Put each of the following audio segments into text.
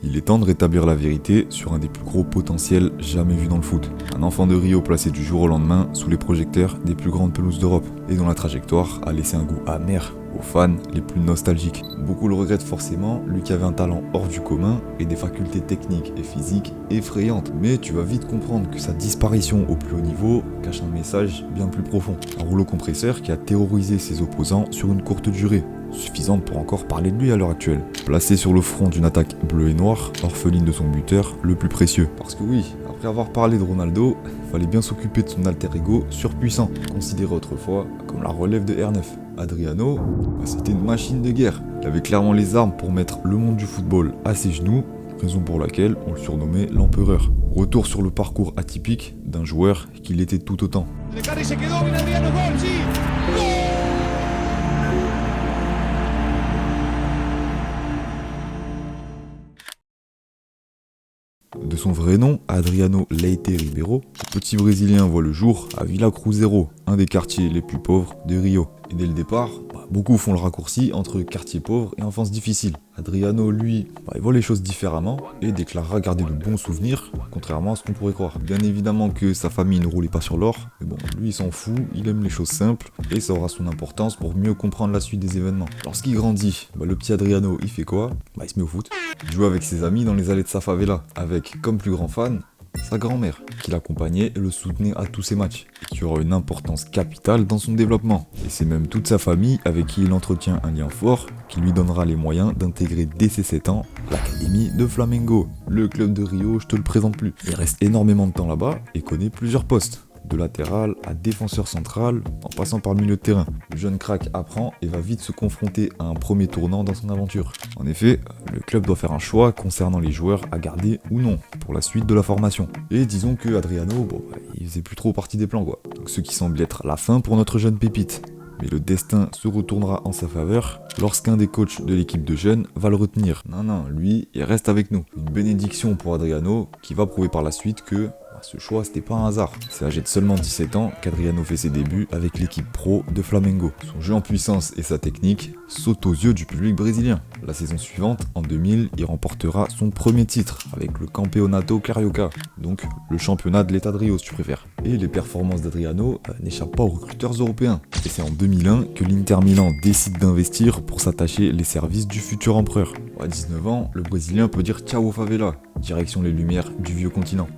Il est temps de rétablir la vérité sur un des plus gros potentiels jamais vus dans le foot. Un enfant de Rio placé du jour au lendemain sous les projecteurs des plus grandes pelouses d'Europe, et dont la trajectoire a laissé un goût amer aux fans les plus nostalgiques. Beaucoup le regrettent forcément, lui qui avait un talent hors du commun et des facultés techniques et physiques effrayantes. Mais tu vas vite comprendre que sa disparition au plus haut niveau cache un message bien plus profond. Un rouleau compresseur qui a terrorisé ses opposants sur une courte durée, suffisante pour encore parler de lui à l'heure actuelle. Placé sur le front d'une attaque bleue et noire, orpheline de son buteur le plus précieux. Parce que oui, après avoir parlé de Ronaldo, fallait bien s'occuper de son alter ego surpuissant, considéré autrefois comme la relève de R9. Adriano, c'était une machine de guerre. Il avait clairement les armes pour mettre le monde du football à ses genoux, raison pour laquelle on le surnommait l'empereur. Retour sur le parcours atypique d'un joueur qui l'était tout autant. De son vrai nom, Adriano Leite Ribeiro, le petit Brésilien voit le jour à Vila Cruzeiro, un des quartiers les plus pauvres de Rio. Et dès le départ, beaucoup font le raccourci entre quartier pauvre et enfance difficile. Adriano, lui, il voit les choses différemment et déclarera garder de bons souvenirs, contrairement à ce qu'on pourrait croire. Bien évidemment que sa famille ne roulait pas sur l'or, mais bon, lui il s'en fout, il aime les choses simples et ça aura son importance pour mieux comprendre la suite des événements. Lorsqu'il grandit, le petit Adriano, il fait quoi? Il se met au foot. Il joue avec ses amis dans les allées de sa favela, avec comme plus grand fan sa grand-mère, qui l'accompagnait et le soutenait à tous ses matchs, et qui aura une importance capitale dans son développement. Et c'est même toute sa famille avec qui il entretient un lien fort, qui lui donnera les moyens d'intégrer dès ses 7 ans l'académie de Flamengo. Le club de Rio, je te le présente plus. Il reste énormément de temps là-bas et connaît plusieurs postes. De latéral à défenseur central, en passant par le milieu de terrain. Le jeune crack apprend et va vite se confronter à un premier tournant dans son aventure. En effet, le club doit faire un choix concernant les joueurs à garder ou non pour la suite de la formation. Et disons que Adriano, il faisait plus trop partie des plans quoi. Donc ce qui semble être la fin pour notre jeune pépite. Mais le destin se retournera en sa faveur lorsqu'un des coachs de l'équipe de jeunes va le retenir. Non, lui, il reste avec nous. Une bénédiction pour Adriano qui va prouver par la suite que ce choix, c'était pas un hasard. C'est âgé de seulement 17 ans qu'Adriano fait ses débuts avec l'équipe pro de Flamengo. Son jeu en puissance et sa technique sautent aux yeux du public brésilien. La saison suivante, en 2000, il remportera son premier titre avec le Campeonato Carioca, donc le championnat de l'état de Rio si tu préfères. Et les performances d'Adriano n'échappent pas aux recruteurs européens. Et c'est en 2001 que l'Inter Milan décide d'investir pour s'attacher les services du futur empereur. À 19 ans, le Brésilien peut dire ciao aux favela, direction les lumières du vieux continent.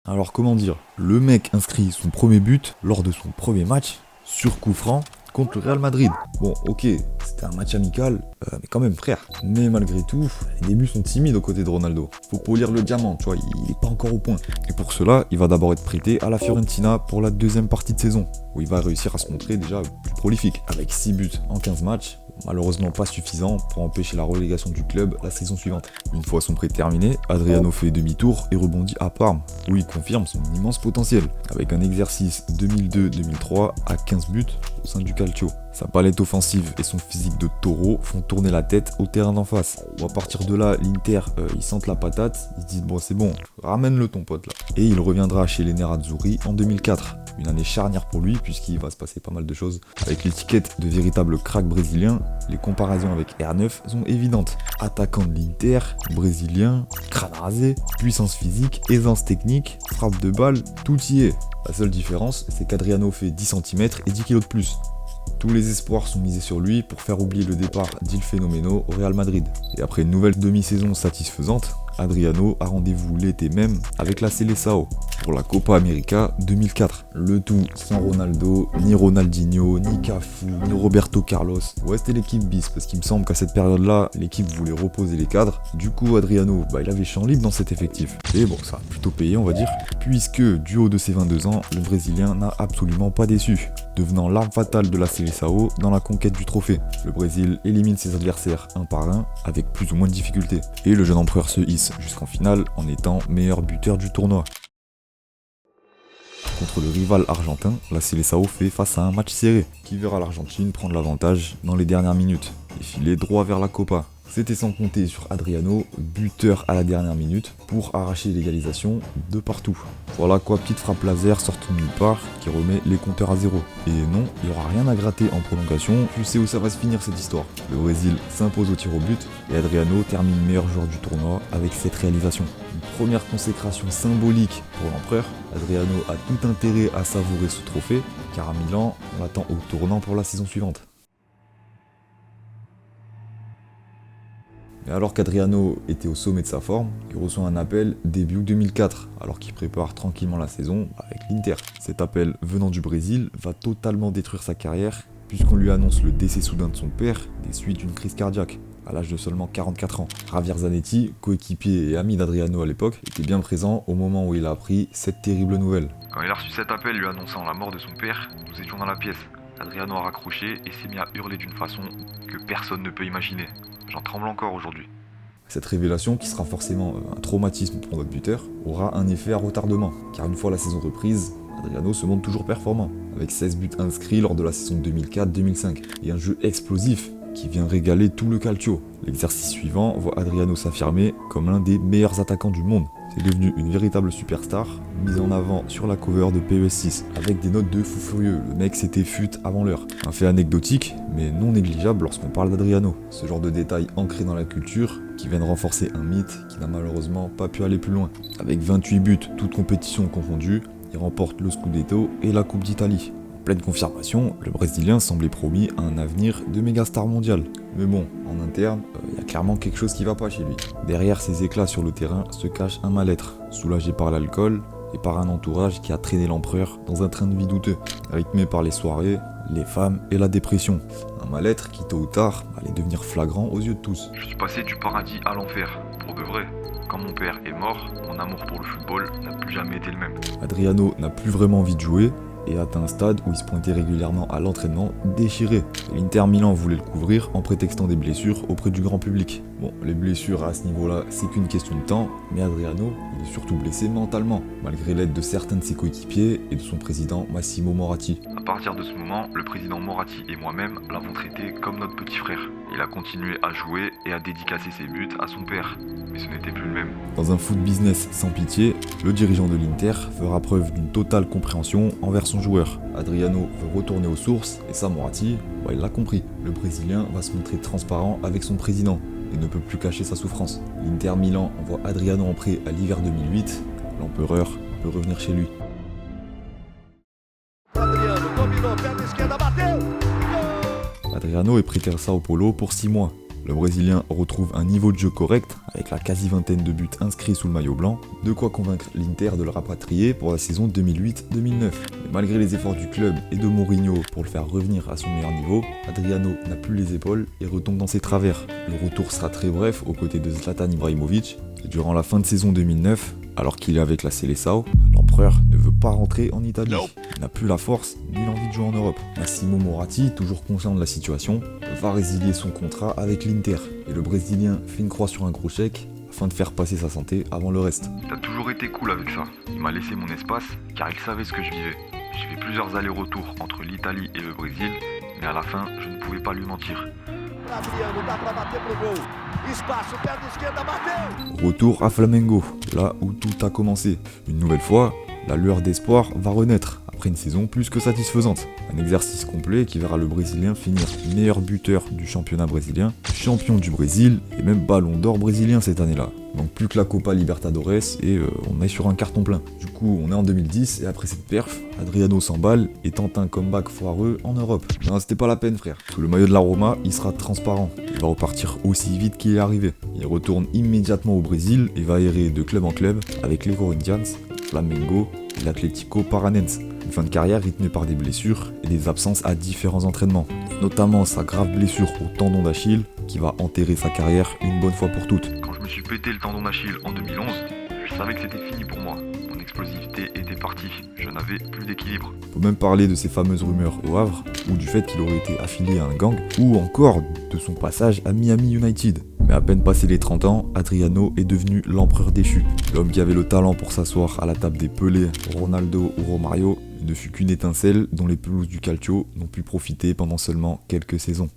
Alors comment dire, le mec inscrit son premier but lors de son premier match sur coup franc contre le Real Madrid. Bon ok, c'était un match amical, mais quand même frère. Mais malgré tout, les débuts sont timides aux côtés de Ronaldo. Faut polir le diamant, tu vois, il est pas encore au point. Et pour cela, il va d'abord être prêté à la Fiorentina pour la deuxième partie de saison, où il va réussir à se montrer déjà plus prolifique. Avec 6 buts en 15 matchs, malheureusement pas suffisant pour empêcher la relégation du club la saison suivante. Une fois son prêt terminé, Adriano fait demi-tour et rebondit à Parme, où il confirme son immense potentiel, avec un exercice 2002-2003 à 15 buts au sein du Calcio. Sa palette offensive et son physique de taureau font tourner la tête au terrain d'en face. Bon, à partir de là, l'Inter, ils sentent la patate, ils se disent bon c'est bon, ramène-le ton pote là. Et il reviendra chez les Nerazzurri en 2004. Une année charnière pour lui puisqu'il va se passer pas mal de choses. Avec l'étiquette de véritable crack brésilien, les comparaisons avec R9 sont évidentes. Attaquant de l'Inter, brésilien, crâne rasé, puissance physique, aisance technique, frappe de balle, tout y est. La seule différence, c'est qu'Adriano fait 10 cm et 10 kg de plus. Tous les espoirs sont misés sur lui pour faire oublier le départ d'Il Fenomeno au Real Madrid. Et après une nouvelle demi-saison satisfaisante, Adriano a rendez-vous l'été même avec la Seleção pour la Copa América 2004. Le tout sans Ronaldo, ni Ronaldinho, ni Cafu, ni Roberto Carlos. Ouais, c'était l'équipe bis parce qu'il me semble qu'à cette période-là, l'équipe voulait reposer les cadres. Du coup, Adriano, il avait champ libre dans cet effectif. Et bon, ça a plutôt payé, on va dire, puisque du haut de ses 22 ans, le Brésilien n'a absolument pas déçu, devenant l'arme fatale de la Seleção dans la conquête du trophée. Le Brésil élimine ses adversaires un par un avec plus ou moins de difficultés. Et le jeune empereur se hisse jusqu'en finale en étant meilleur buteur du tournoi. Contre le rival argentin, la Seleção fait face à un match serré qui verra l'Argentine prendre l'avantage dans les dernières minutes et filer droit vers la Copa. C'était sans compter sur Adriano, buteur à la dernière minute, pour arracher l'égalisation de partout. Voilà quoi, petite frappe laser sortie de nulle part qui remet les compteurs à zéro. Et non, il n'y aura rien à gratter en prolongation, tu sais où ça va se finir cette histoire. Le Brésil s'impose au tir au but et Adriano termine meilleur joueur du tournoi avec cette réalisation. Une première consécration symbolique pour l'empereur. Adriano a tout intérêt à savourer ce trophée, car à Milan, on l'attend au tournant pour la saison suivante. Mais alors qu'Adriano était au sommet de sa forme, il reçoit un appel début 2004, alors qu'il prépare tranquillement la saison avec l'Inter. Cet appel venant du Brésil va totalement détruire sa carrière, puisqu'on lui annonce le décès soudain de son père des suites d'une crise cardiaque, à l'âge de seulement 44 ans. Javier Zanetti, coéquipier et ami d'Adriano à l'époque, était bien présent au moment où il a appris cette terrible nouvelle. Quand il a reçu cet appel lui annonçant la mort de son père, nous étions dans la pièce. Adriano a raccroché et s'est mis à hurler d'une façon que personne ne peut imaginer. J'en tremble encore aujourd'hui. Cette révélation, qui sera forcément un traumatisme pour notre buteur, aura un effet à retardement, car une fois la saison reprise, Adriano se montre toujours performant, avec 16 buts inscrits lors de la saison 2004-2005, et un jeu explosif qui vient régaler tout le calcio. L'exercice suivant voit Adriano s'affirmer comme l'un des meilleurs attaquants du monde. C'est devenu une véritable superstar, mise en avant sur la cover de PES6, avec des notes de fou furieux. Le mec s'était fut avant l'heure. Un fait anecdotique, mais non négligeable lorsqu'on parle d'Adriano. Ce genre de détails ancrés dans la culture, qui viennent renforcer un mythe qui n'a malheureusement pas pu aller plus loin. Avec 28 buts, toutes compétitions confondues, il remporte le Scudetto et la Coupe d'Italie. En pleine confirmation, le Brésilien semblait promis à un avenir de mégastar mondial. Mais bon, en interne, il y a clairement quelque chose qui va pas chez lui. Derrière ces éclats sur le terrain se cache un mal-être, soulagé par l'alcool et par un entourage qui a traîné l'empereur dans un train de vie douteux, rythmé par les soirées, les femmes et la dépression. Un mal-être qui tôt ou tard allait devenir flagrant aux yeux de tous. Je suis passé du paradis à l'enfer, pour de vrai. Quand mon père est mort, mon amour pour le football n'a plus jamais été le même. Adriano n'a plus vraiment envie de jouer et atteint un stade où il se pointait régulièrement à l'entraînement déchiré. L'Inter Milan voulait le couvrir en prétextant des blessures auprès du grand public. Bon, les blessures à ce niveau-là, c'est qu'une question de temps, mais Adriano, il est surtout blessé mentalement, malgré l'aide de certains de ses coéquipiers et de son président Massimo Moratti. À partir de ce moment, le président Moratti et moi-même l'avons traité comme notre petit frère. Il a continué à jouer et à dédicacer ses buts à son père, mais ce n'était plus le même. Dans un foot business sans pitié, le dirigeant de l'Inter fera preuve d'une totale compréhension envers son joueur. Adriano veut retourner aux sources et ça, Moratti, il l'a compris. Le Brésilien va se montrer transparent avec son président et ne peut plus cacher sa souffrance. L'Inter Milan envoie Adriano en prêt à l'hiver 2008. L'empereur peut revenir chez lui. Adriano est prêté à Sao Paulo pour 6 mois. Le Brésilien retrouve un niveau de jeu correct, avec la quasi-vingtaine de buts inscrits sous le maillot blanc, de quoi convaincre l'Inter de le rapatrier pour la saison 2008-2009. Mais malgré les efforts du club et de Mourinho pour le faire revenir à son meilleur niveau, Adriano n'a plus les épaules et retombe dans ses travers. Le retour sera très bref aux côtés de Zlatan Ibrahimovic, et durant la fin de saison 2009, alors qu'il est avec la Seleção, l'empereur ne veut pas rentrer en Italie. Il n'a plus la force ni l'envie de jouer en Europe. Massimo Moratti, toujours conscient de la situation, va résilier son contrat avec l'Inter. Et le Brésilien fait une croix sur un gros chèque afin de faire passer sa santé avant le reste. Il a toujours été cool avec ça. Il m'a laissé mon espace car il savait ce que je vivais. J'ai fait plusieurs allers-retours entre l'Italie et le Brésil, mais à la fin, je ne pouvais pas lui mentir. Retour à Flamengo, là où tout a commencé. Une nouvelle fois, la lueur d'espoir va renaître, après une saison plus que satisfaisante. Un exercice complet qui verra le Brésilien finir meilleur buteur du championnat brésilien, champion du Brésil et même ballon d'or brésilien cette année-là. Donc plus que la Copa Libertadores et on est sur un carton plein. Du coup, on est en 2010 et après cette perf, Adriano s'emballe et tente un comeback foireux en Europe. Non, c'était pas la peine frère. Sous le maillot de la Roma, il sera transparent. Il va repartir aussi vite qu'il est arrivé. Il retourne immédiatement au Brésil et va errer de club en club avec les Corinthians, Flamengo et l'Atlético Paranense. Une fin de carrière rythmée par des blessures et des absences à différents entraînements. Et notamment sa grave blessure au tendon d'Achille qui va enterrer sa carrière une bonne fois pour toutes. Quand je me suis pété le tendon d'Achille en 2011, je savais que c'était fini pour moi. Mon explosivité était partie, je n'avais plus d'équilibre. On peut même parler de ces fameuses rumeurs au Havre, ou du fait qu'il aurait été affilié à un gang, ou encore de son passage à Miami United. Mais à peine passé les 30 ans, Adriano est devenu l'empereur déchu. L'homme qui avait le talent pour s'asseoir à la table des Pelé, Ronaldo ou Romario ne fut qu'une étincelle dont les pelouses du Calcio n'ont pu profiter pendant seulement quelques saisons.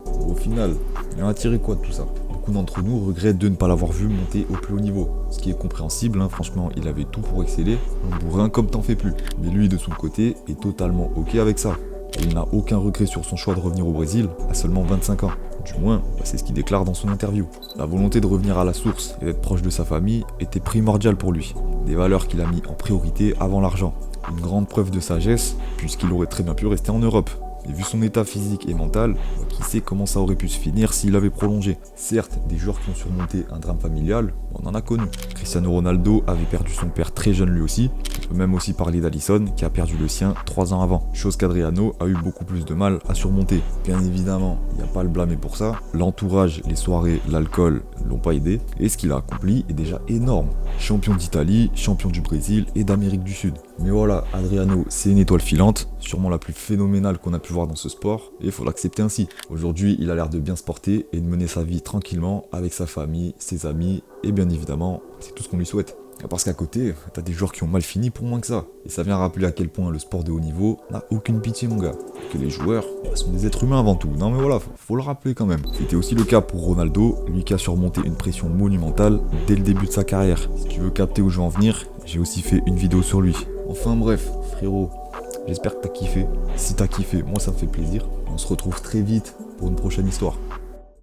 Au final, Il en a tiré quoi de tout ça? Beaucoup d'entre nous regrettent de ne pas l'avoir vu monter au plus haut niveau. Ce qui est compréhensible, hein, franchement, il avait tout pour exceller. Un bourrin comme t'en fais plus. Mais lui, de son côté, est totalement ok avec ça. Et il n'a aucun regret sur son choix de revenir au Brésil à seulement 25 ans. Du moins, c'est ce qu'il déclare dans son interview. La volonté de revenir à la source et d'être proche de sa famille était primordiale pour lui. Des valeurs qu'il a mis en priorité avant l'argent. Une grande preuve de sagesse, puisqu'il aurait très bien pu rester en Europe. Et vu son état physique et mental, qui sait comment ça aurait pu se finir s'il avait prolongé. Certes, des joueurs qui ont surmonté un drame familial, on en a connu. Cristiano Ronaldo avait perdu son père très jeune lui aussi. On peut même aussi parler d'Alisson qui a perdu le sien 3 ans avant. Chose qu'Adriano a eu beaucoup plus de mal à surmonter. Bien évidemment, il n'y a pas à le blâmer pour ça. L'entourage, les soirées, l'alcool l'ont pas aidé. Et ce qu'il a accompli est déjà énorme. Champion d'Italie, champion du Brésil et d'Amérique du Sud. Mais voilà, Adriano, c'est une étoile filante, sûrement la plus phénoménale qu'on a pu voir dans ce sport, et il faut l'accepter ainsi. Aujourd'hui, il a l'air de bien se porter et de mener sa vie tranquillement avec sa famille, ses amis, et bien évidemment, c'est tout ce qu'on lui souhaite. Parce qu'à côté, t'as des joueurs qui ont mal fini pour moins que ça. Et ça vient rappeler à quel point le sport de haut niveau n'a aucune pitié, mon gars. Que les joueurs sont des êtres humains avant tout. Non mais voilà, faut le rappeler quand même. C'était aussi le cas pour Ronaldo, lui qui a surmonté une pression monumentale dès le début de sa carrière. Si tu veux capter où je veux en venir, j'ai aussi fait une vidéo sur lui. Enfin bref, frérot, j'espère que t'as kiffé. Si t'as kiffé, moi ça me fait plaisir. On se retrouve très vite pour une prochaine histoire.